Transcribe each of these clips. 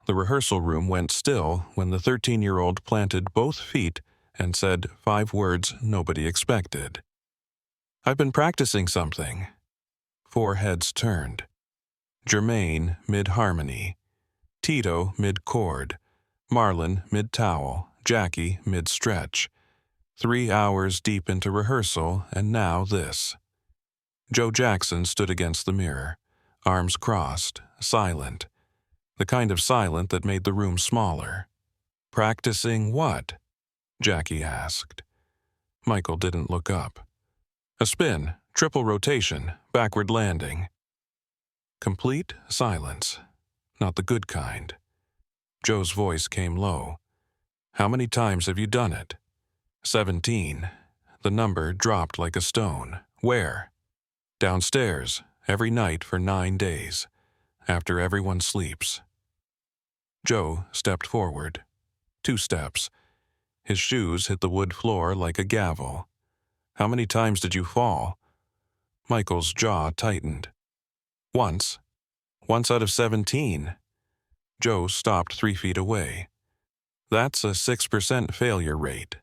The rehearsal room went still when the 13-year-old planted both feet and said 5 words nobody expected. "I've been practicing something." 4 heads turned. Jermaine mid-harmony, Tito mid-chord, Marlon mid-towel, Jackie mid-stretch. 3 hours deep into rehearsal, and now this. Joe Jackson stood against the mirror, arms crossed, silent. The kind of silent that made the room smaller. "Practicing what?" Jackie asked. Michael didn't look up. "A spin, triple rotation, backward landing." Complete silence. Not the good kind. Joe's voice came low. "How many times have you done it?" 17. The number dropped like a stone. "Where?" "Downstairs, every night for 9 days, after everyone sleeps." Joe stepped forward. 2 steps. His shoes hit the wood floor like a gavel. "How many times did you fall?" Michael's jaw tightened. "Once. Once out of 17. Joe stopped 3 feet away. "That's a 6% failure rate.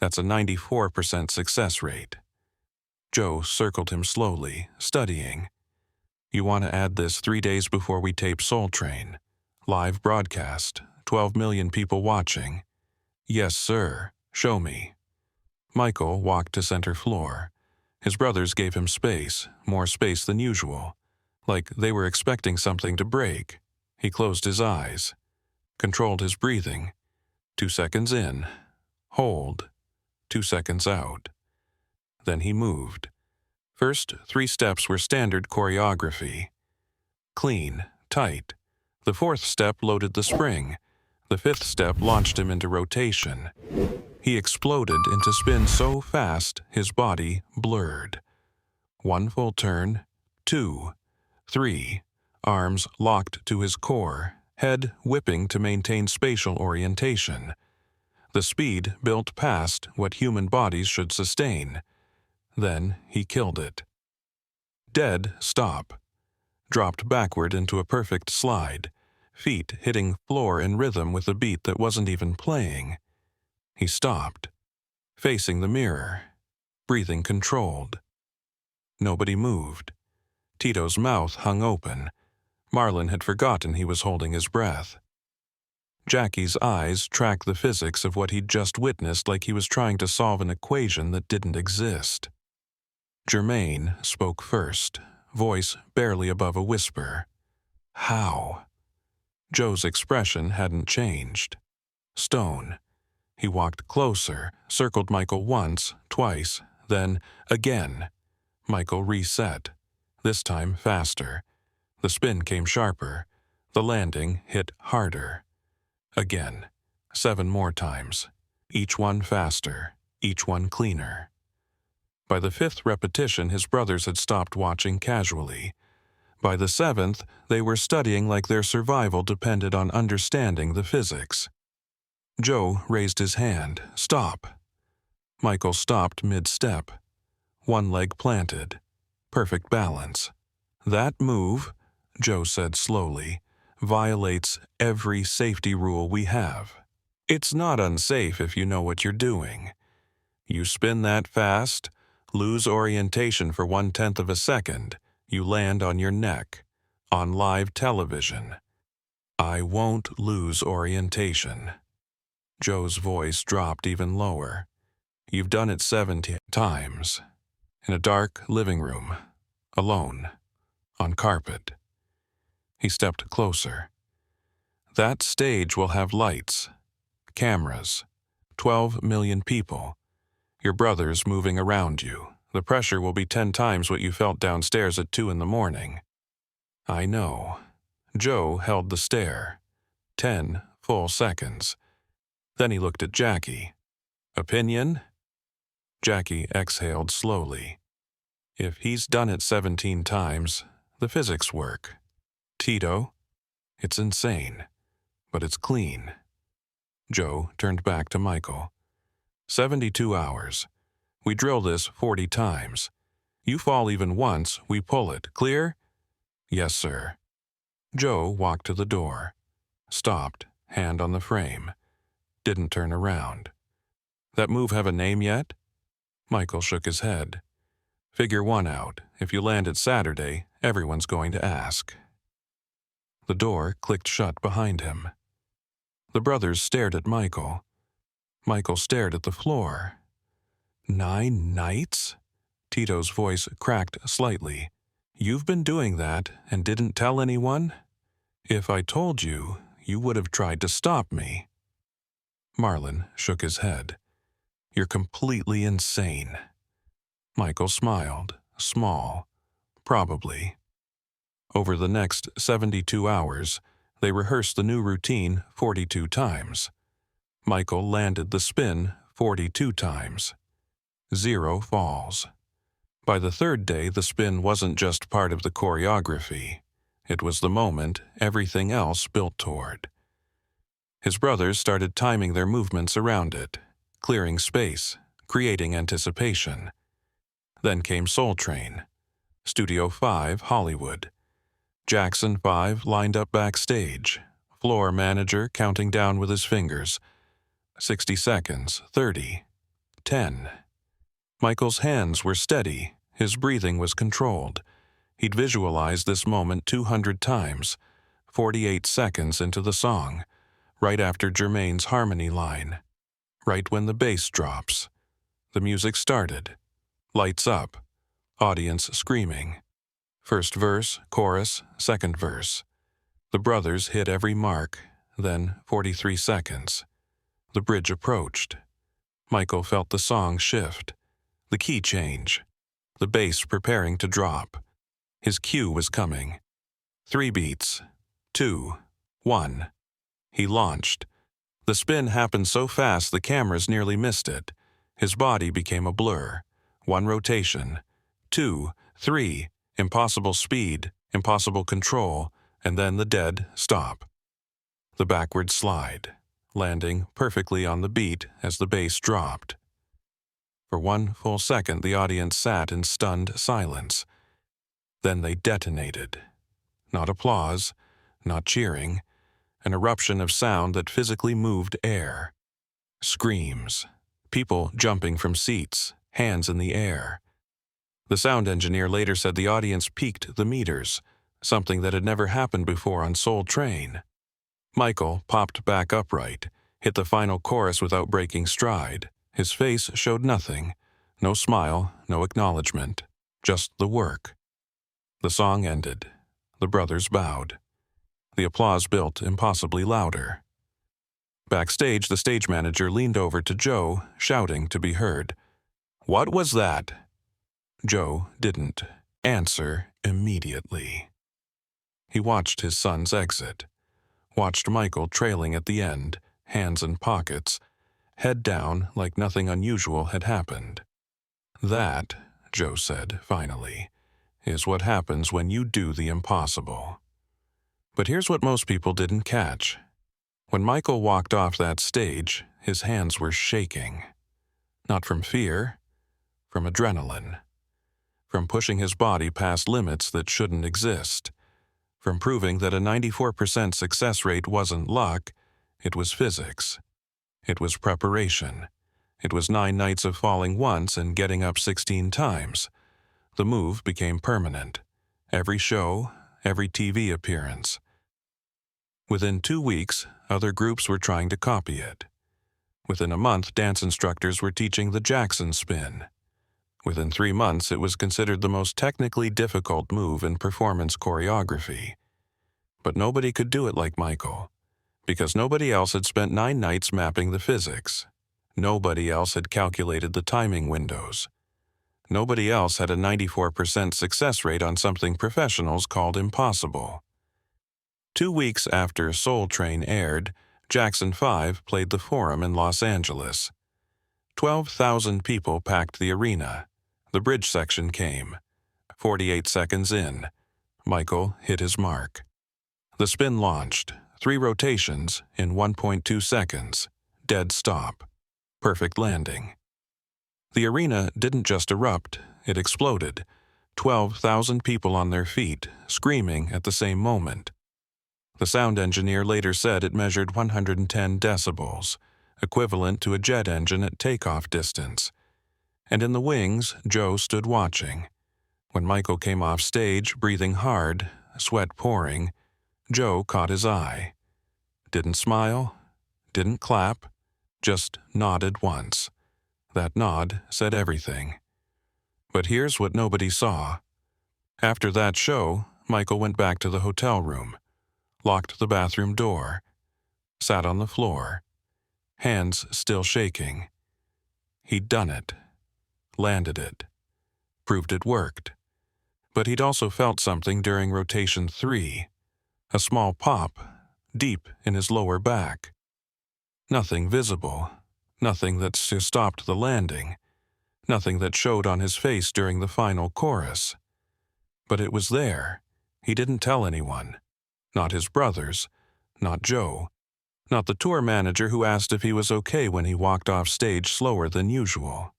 That's a 94% success rate." Joe circled him slowly, studying. "You want to add this 3 days before we tape Soul Train. Live broadcast, 12 million people watching." "Yes, sir. Show me." Michael walked to center floor. His brothers gave him space, more space than usual, like they were expecting something to break. He closed his eyes, controlled his breathing. 2 seconds in. Hold. 2 seconds out. Then he moved. First 3 steps were standard choreography. Clean, tight. The 4th step loaded the spring. The 5th step launched him into rotation. He exploded into spin so fast his body blurred. 1 full turn, 2, 3, arms locked to his core, head whipping to maintain spatial orientation. The speed built past what human bodies should sustain. Then he killed it. Dead stop. Dropped backward into a perfect slide, feet hitting floor in rhythm with a beat that wasn't even playing. He stopped, facing the mirror, breathing controlled. Nobody moved. Tito's mouth hung open. Marlon had forgotten he was holding his breath. Jackie's eyes tracked the physics of what he'd just witnessed like he was trying to solve an equation that didn't exist. Jermaine spoke first, voice barely above a whisper. "How?" Joe's expression hadn't changed. Stone. He walked closer, circled Michael once, twice, then again. Michael reset, this time faster. The spin came sharper. The landing hit harder. Again. 7 more times. Each one faster, each one cleaner. By the 5th repetition, his brothers had stopped watching casually. By the 7th, they were studying like their survival depended on understanding the physics. Joe raised his hand. "Stop." Michael stopped mid-step. 1 leg planted. Perfect balance. "That move," Joe said slowly, "violates every safety rule we have. It's not unsafe if you know what you're doing. You spin that fast, lose orientation for 1/10 of a second, you land on your neck, on live television. I won't lose orientation." Joe's voice dropped even lower. "You've done it 70 times. In a dark living room. Alone. On carpet." He stepped closer. "That stage will have lights. Cameras. 12 million people. Your brothers moving around you. The pressure will be 10 times what you felt downstairs at 2 in the morning." "I know." Joe held the stare. 10 full seconds. Then he looked at Jackie. "Opinion?" Jackie exhaled slowly. "If he's done it 17 times, the physics work. Tito? It's insane, but it's clean." Joe turned back to Michael. 72 hours. We drill this 40 times. You fall even once, we pull it. Clear?" "Yes, sir." Joe walked to the door. Stopped, hand on the frame. Didn't turn around. That move have a name yet? Michael shook his head. Figure one out. If you land it Saturday, everyone's going to ask. The door clicked shut behind him. The brothers stared at Michael. Michael stared at the floor. 9 nights? Tito's voice cracked slightly. You've been doing that and didn't tell anyone? If I told you, you would have tried to stop me. Marlon shook his head. You're completely insane. Michael smiled, small. Probably. Over the next 72 hours, they rehearsed the new routine 42 times. Michael landed the spin 42 times. 0 falls. By the third day, the spin wasn't just part of the choreography. It was the moment everything else built toward. His brothers started timing their movements around it, clearing space, creating anticipation. Then came Soul Train. Studio 5, Hollywood. Jackson 5 lined up backstage, floor manager counting down with his fingers. 60 seconds, 30, 10. Michael's hands were steady, his breathing was controlled. He'd visualized this moment 200 times, 48 seconds into the song, right after Jermaine's harmony line, right when the bass drops. The music started. Lights up. Audience screaming. First verse, chorus, second verse. The brothers hit every mark, then 43 seconds. The bridge approached. Michael felt the song shift, the key change, the bass preparing to drop. His cue was coming. 3 beats. 2. 1. He launched. The spin happened so fast the cameras nearly missed it. His body became a blur. 1 rotation. 2. 3. Impossible speed, impossible control, and then the dead stop. The backward slide, landing perfectly on the beat as the bass dropped. For 1 full second, the audience sat in stunned silence. Then they detonated. Not applause, not cheering, an eruption of sound that physically moved air. Screams, people jumping from seats, hands in the air. The sound engineer later said the audience peaked the meters, something that had never happened before on Soul Train. Michael popped back upright, hit the final chorus without breaking stride. His face showed nothing, no smile, no acknowledgement, just the work. The song ended. The brothers bowed. The applause built impossibly louder. Backstage, the stage manager leaned over to Joe, shouting to be heard. "What was that?" Joe didn't answer immediately. He watched his sons exit, watched Michael trailing at the end, hands in pockets, head down like nothing unusual had happened. "That," Joe said finally, "is what happens when you do the impossible." But here's what most people didn't catch. When Michael walked off that stage, his hands were shaking. Not from fear, from adrenaline. From pushing his body past limits that shouldn't exist. From proving that a 94% success rate wasn't luck, it was physics. It was preparation. It was 9 nights of falling once and getting up 16 times. The move became permanent. Every show, every TV appearance. Within 2 weeks, other groups were trying to copy it. Within a month, dance instructors were teaching the Jackson spin. Within 3 months, it was considered the most technically difficult move in performance choreography. But nobody could do it like Michael, because nobody else had spent 9 nights mapping the physics. Nobody else had calculated the timing windows. Nobody else had a 94% success rate on something professionals called impossible. 2 weeks after Soul Train aired, Jackson 5 played the Forum in Los Angeles. 12,000 people packed the arena. The bridge section came. 48 seconds in, Michael hit his mark. The spin launched. 3 rotations in 1.2 seconds. Dead stop. Perfect landing. The arena didn't just erupt, it exploded. 12,000 people on their feet, screaming at the same moment. The sound engineer later said it measured 110 decibels, equivalent to a jet engine at takeoff distance. And in the wings, Joe stood watching. When Michael came off stage, breathing hard, sweat pouring, Joe caught his eye. Didn't smile, didn't clap, just nodded once. That nod said everything. But here's what nobody saw. After that show, Michael went back to the hotel room, locked the bathroom door, sat on the floor, hands still shaking. He'd done it, landed it, proved it worked. But he'd also felt something during rotation 3, a small pop, deep in his lower back. Nothing visible, nothing that stopped the landing, nothing that showed on his face during the final chorus. But it was there. He didn't tell anyone. Not his brothers, not Joe, not the tour manager who asked if he was okay when he walked off stage slower than usual.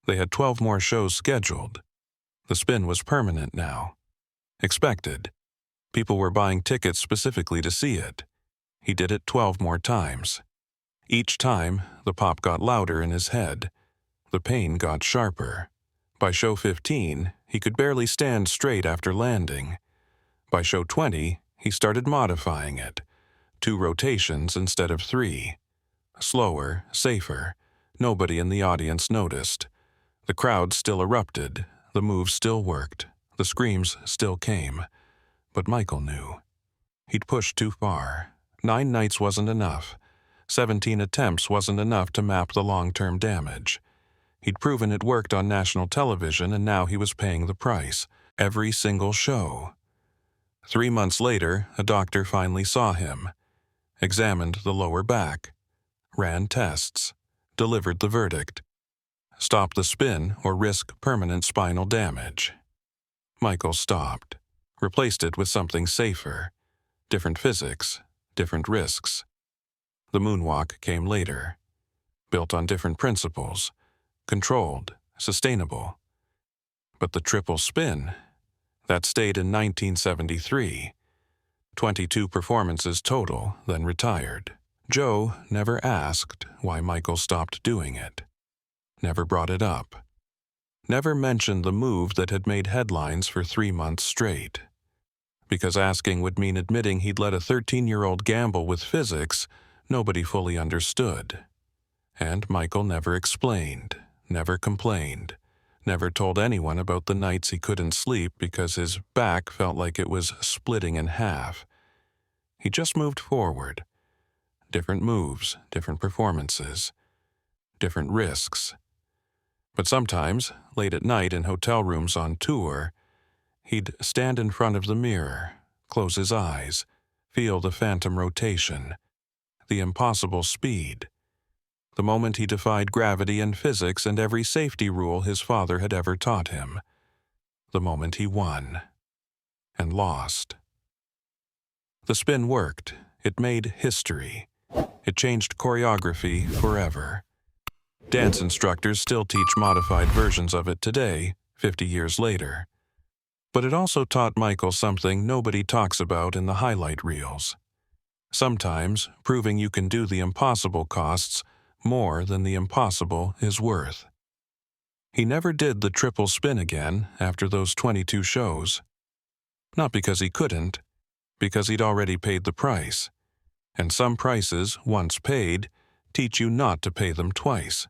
They had 12 more shows scheduled. The spin was permanent now. Expected. People were buying tickets specifically to see it. He did it 12 more times. Each time, the pop got louder in his head. The pain got sharper. By show 15, he could barely stand straight after landing. By show 20, he started modifying it. 2 rotations instead of 3. Slower, safer. Nobody in the audience noticed. The crowd still erupted. The moves still worked. The screams still came. But Michael knew. He'd pushed too far. 9 nights wasn't enough. 17 attempts wasn't enough to map the long-term damage. He'd proven it worked on national television, and now he was paying the price. Every single show. 3 months later, a doctor finally saw him, examined the lower back, ran tests, delivered the verdict. Stop the spin or risk permanent spinal damage. Michael stopped, replaced it with something safer. Different physics, different risks. The moonwalk came later, built on different principles, controlled, sustainable. But the triple spin, that stayed in 1973. 22 performances total, then retired. Joe never asked why Michael stopped doing it. Never brought it up. Never mentioned the move that had made headlines for 3 months straight. Because asking would mean admitting he'd let a 13-year-old gamble with physics nobody fully understood. And Michael never explained, never complained, never told anyone about the nights he couldn't sleep because his back felt like it was splitting in half. He just moved forward. Different moves, different performances, different risks. But sometimes, late at night in hotel rooms on tour, he'd stand in front of the mirror, close his eyes, feel the phantom rotation, the impossible speed. The moment he defied gravity and physics and every safety rule his father had ever taught him. The moment he won. And lost. The spin worked. It made history. It changed choreography forever. Dance instructors still teach modified versions of it today, 50 years later. But it also taught Michael something nobody talks about in the highlight reels. Sometimes, proving you can do the impossible costs more than the impossible is worth. He never did the triple spin again after those 22 shows. Not because he couldn't, because he'd already paid the price. And some prices, once paid, teach you not to pay them twice.